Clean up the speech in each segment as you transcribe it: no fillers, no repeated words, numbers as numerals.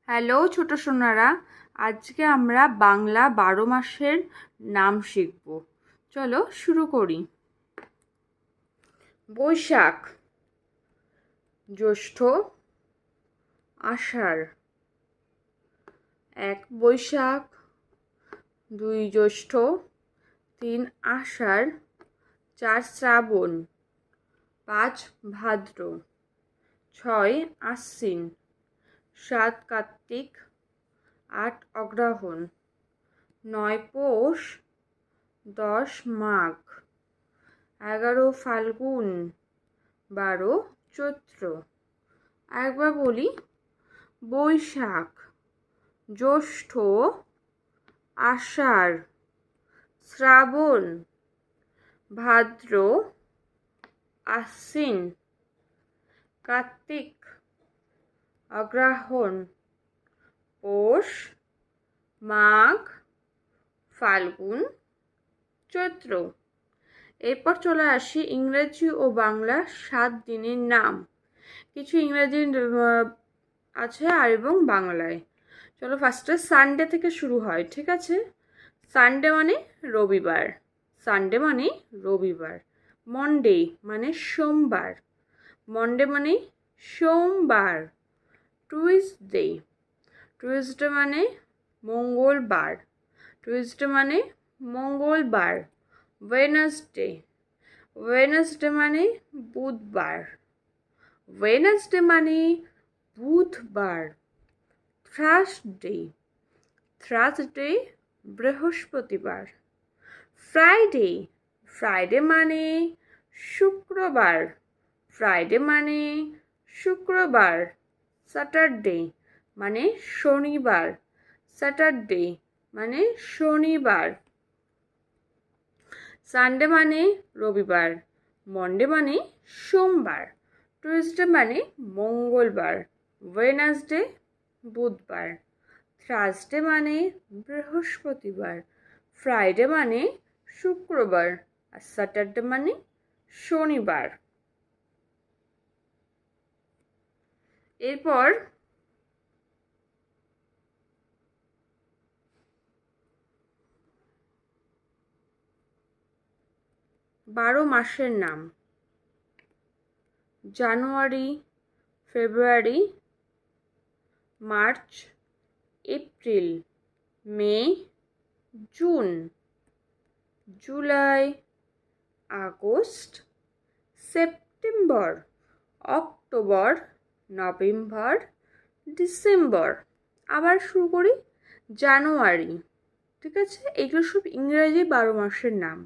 Hello ছোট সোনারা, আজকে আমরা বাংলা 12 মাসের নাম শিখব। চলো শুরু করি। বৈশাখ, জ্যৈষ্ঠ, আষাঢ়। 1 বৈশাখ, 2 জ্যৈষ্ঠ, 3 আষাঢ়, 4 শ্রাবণ, 5 ভাদ্র, 6 আশ্বিন, 7 কার্তিক, 8 অগ্রহায়ণ, 9 পৌষ, 10 মাঘ, 11 ফাল্গুন, 12 চৈত্র। একবার বলি, বৈশাখ, জ্যৈষ্ঠ, আষাঢ়, শ্রাবণ, ভাদ্র, আশ্বিন, কার্তিক, অগ্রহায়ণ, পৌষ, মাঘ, ফাল্গুন, চৈত্র। এরপর চলে আসি ইংরেজি ও বাংলা 7 দিনের নাম। কিছু ইংরেজি আছে আর এবং বাংলায়। চলো ফার্স্টে সানডে থেকে শুরু হয়, ঠিক আছে? সানডে মানে রবিবার, সানডে মানে রবিবার। মন্ডে মানে সোমবার, মন্ডে মানে সোমবার। টুইসডে, টুইসডে মানে মঙ্গলবার, টুইসডে মানে মঙ্গলবার। ওয়েডনেসডে, ওয়েডনেসডে মানে বুধবার, ওয়েডনেসডে মানে বুধবার। থার্সডে, থার্সডে বৃহস্পতিবার। ফ্রাইডে, ফ্রাইডে মানে শুক্রবার, ফ্রাইডে মানে শুক্রবার। স্যাটারডে মানে শনিবার, স্যাটারডে মানে শনিবার। সানডে মানে রবিবার, মন্ডে মানে সোমবার, টুইসডে মানে মঙ্গলবার, ওয়েডনেসডে বুধবার, থার্সডে মানে বৃহস্পতিবার, ফ্রাইডে মানে শুক্রবার, আর স্যাটারডে মানে শনিবার। এরপর 12 মাসের নাম। January, February, March, April, May, June, July, August, September, October, November, December. আবার শুরু করি। জানুয়ারি, ঠিক আছে? এগুলো সব ইংরেজি 12 মাসের নাম।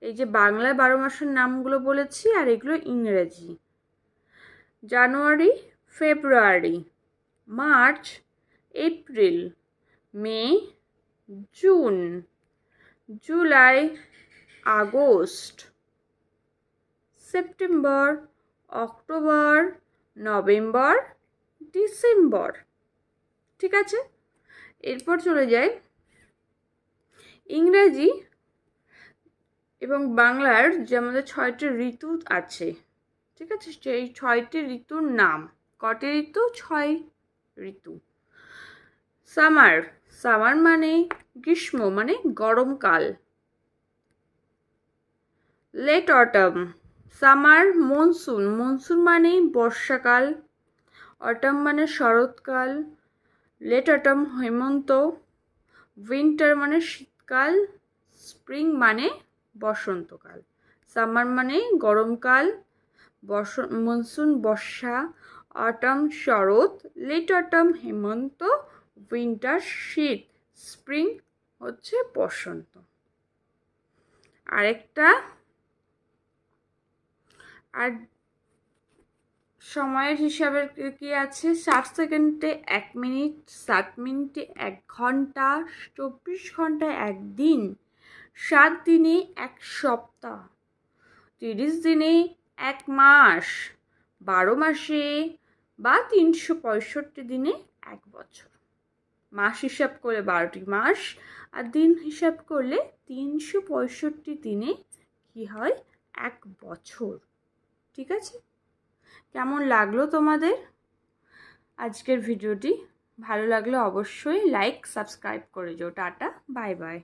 এই যে বাংলায় 12 মাসের নামগুলো বলেছি, আর এগুলো ইংরেজি। January, February, March, April, May, June, July, August, September, October, November, December. ঠিক আছে? এরপর চলে যাই ইংরেজি এবং বাংলার যে আমাদের 6টি ঋতু আছে, ঠিক আছে? সেই 6টি ঋতুর নাম। কটি ঋতু? 6 ঋতু। সামার, সামার মানে গ্রীষ্ম, মানে গরমকাল। Late autumn, summer, monsoon, monsoon মানে বর্ষাকাল। অটম মানে শরৎকাল। লেট অটম হেমন্ত। উইন্টার মানে শীতকাল। স্প্রিং মানে বসন্তকাল। সামার মানে গরমকাল, মনসুন বর্ষা, অটম শরৎ, লেট অটম হেমন্ত, উইন্টার শীত, স্প্রিং হচ্ছে বসন্ত। আরেকটা, আর সময়ের হিসাবে কি আছে? 60 সেকেন্ডে 1 মিনিট, 7 মিনিটে 1 ঘন্টা, 24 ঘন্টায় 1 দিন, 7 দিনে 1 সপ্তাহ, 30 দিনে 1 মাস, 12 মাসে বা 365 দিনে 1 বছর। মাস হিসাব করলে 12টি মাস, আর দিন হিসাব করলে 365 দিনে কি হয়? 1 বছর। ঠিক আছে? কেমন লাগলো তোমাদের? আজকের ভিডিওটি ভালো লাগলে অবশ্যই লাইক সাবস্ক্রাইব করে যেও। Tata, bye bye.